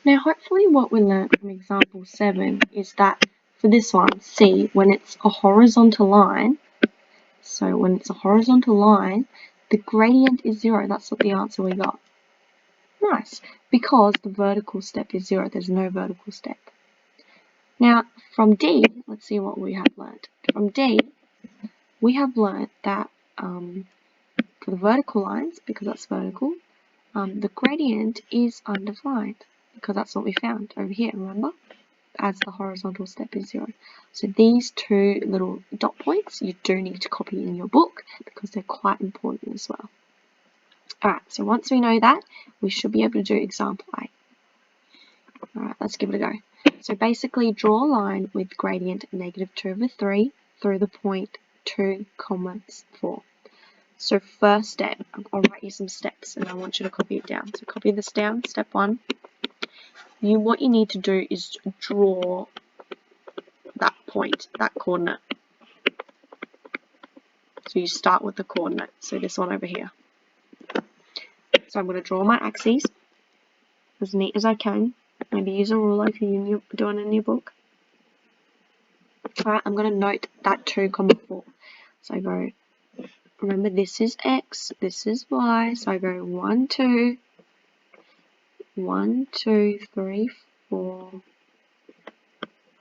Now hopefully what we learned from example 7 is that for this one, C, when it's a horizontal line, so when it's a horizontal line, the gradient is 0. That's what the answer we got. Nice, because the vertical step is 0. There's no vertical step. Now from D, let's see what we have learned. From D, we have learned that for the vertical lines, because that's vertical, the gradient is undefined, because that's what we found over here, remember? As the horizontal step is 0. So these two little dot points you do need to copy in your book because they're quite important as well. Alright, so once we know that, we should be able to do example 8. Alright, let's give it a go. So basically draw a line with gradient -2/3 through the point 2, 4. So first step, I'll write you some steps and I want you to copy it down. So copy this down, step 1. What you need to do is draw that point, that coordinate. So you start with the coordinate, so this one over here. So I'm going to draw my axes as neat as I can. Maybe use a ruler if you're doing it in your book. Alright, I'm going to note that 2, 4. So I go, remember this is X, this is Y, so I go 1, 2, 1, 2, 3, 4.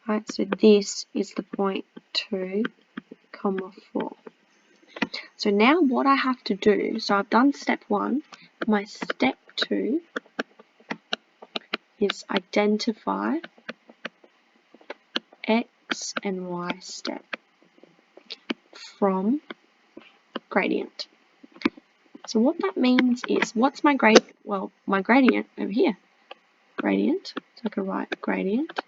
Right, so this is the point 2, 4. So now what I have to do, so I've done step 1, my step 2 is identify X and Y step from gradient. So what that means is, what's my gradient? Well, my gradient over here, gradient, so I can write gradient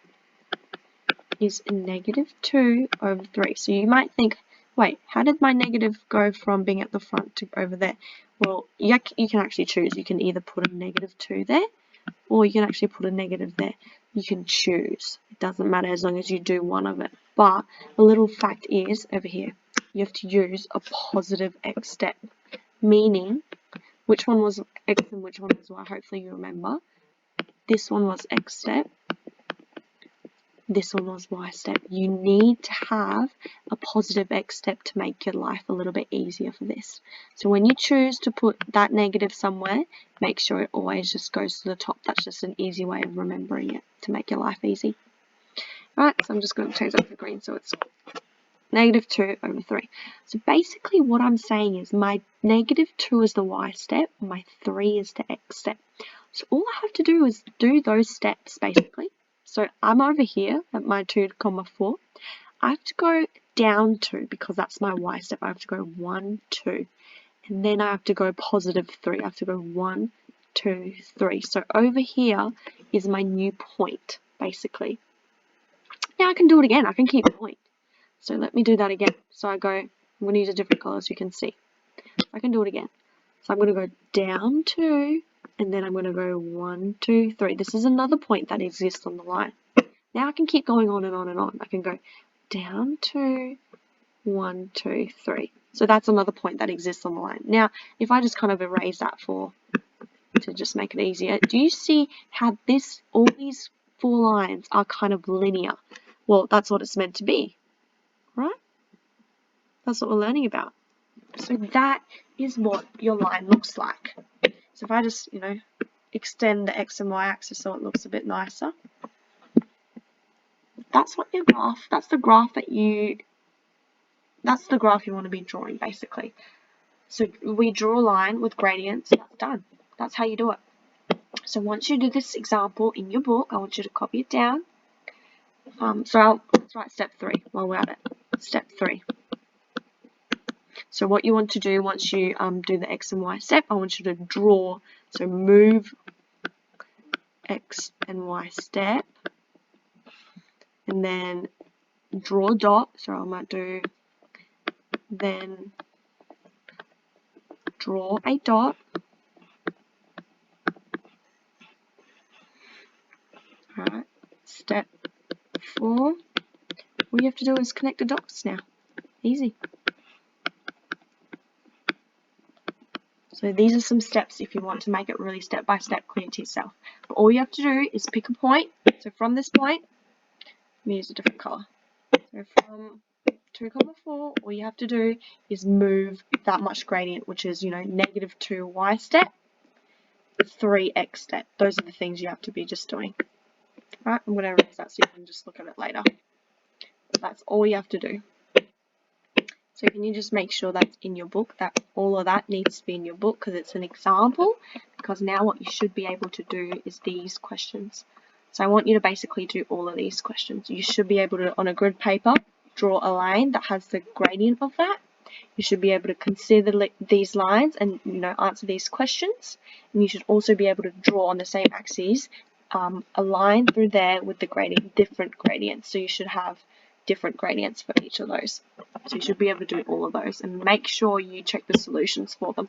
is -2/3. So you might think, wait, how did my negative go from being at the front to over there? Well, you can actually choose. You can either put a -2 there, or you can actually put a negative there. You can choose. It doesn't matter as long as you do one of it. But a little fact is, over here, you have to use a positive X step, meaning which one was X and which one was Y. Hopefully you remember. This one was X step. This one was Y step. You need to have a positive X step to make your life a little bit easier for this. So when you choose to put that negative somewhere, make sure it always just goes to the top. That's just an easy way of remembering it to make your life easy. Alright, so I'm just going to change that to green so it's -2/3. So basically what I'm saying is my -2 is the Y step, my 3 is the X step. So all I have to do is do those steps basically. So I'm over here at my 2, 4. I have to go down 2 because that's my Y step. I have to go 1, 2. And then I have to go +3. I have to go 1, 2, 3. So over here is my new point, basically. Now I can do it again. I can keep going. So let me do that again. So I go, I'm going to use a different color so you can see. I can do it again. So I'm going to go down 2, and then I'm going to go 1, 2, 3. This is another point that exists on the line. Now I can keep going on and on and on. I can go down 2, 1, 2, 3. So that's another point that exists on the line. Now, if I just kind of erase that to just make it easier, do you see how all these 4 lines are kind of linear? Well, that's what it's meant to be, right? That's what we're learning about. So that is what your line looks like. So if I just, extend the X and Y axis so it looks a bit nicer, that's what your graph, that's the graph you want to be drawing basically. So we draw a line with gradients, that's done. That's how you do it. So once you do this example in your book, I want you to copy it down. Let's write step 3 while we're at it. Step 3. So what you want to do once you do the X and Y step, I want you to draw, so move X and Y step, and then draw a dot, so I might do, then draw a dot, alright, step 4, all you have to do is connect the dots now, easy. So these are some steps if you want to make it really step by step clear to yourself. But all you have to do is pick a point. So from this point, I'm going to use a different color. So from 2, 4, all you have to do is move that much gradient, which is, negative 2y step, 3x step. Those are the things you have to be just doing. Right, I'm going to erase that so you can just look at it later. But that's all you have to do. So can you just make sure that's in your book, that all of that needs to be in your book because it's an example, because now what you should be able to do is these questions. So I want you to basically do all of these questions. You should be able to, on a grid paper, draw a line that has the gradient of that. You should be able to consider these lines and answer these questions. And you should also be able to draw on the same axes a line through there with the gradient, different gradients. So you should have different gradients for each of those. So you should be able to do all of those and make sure you check the solutions for them.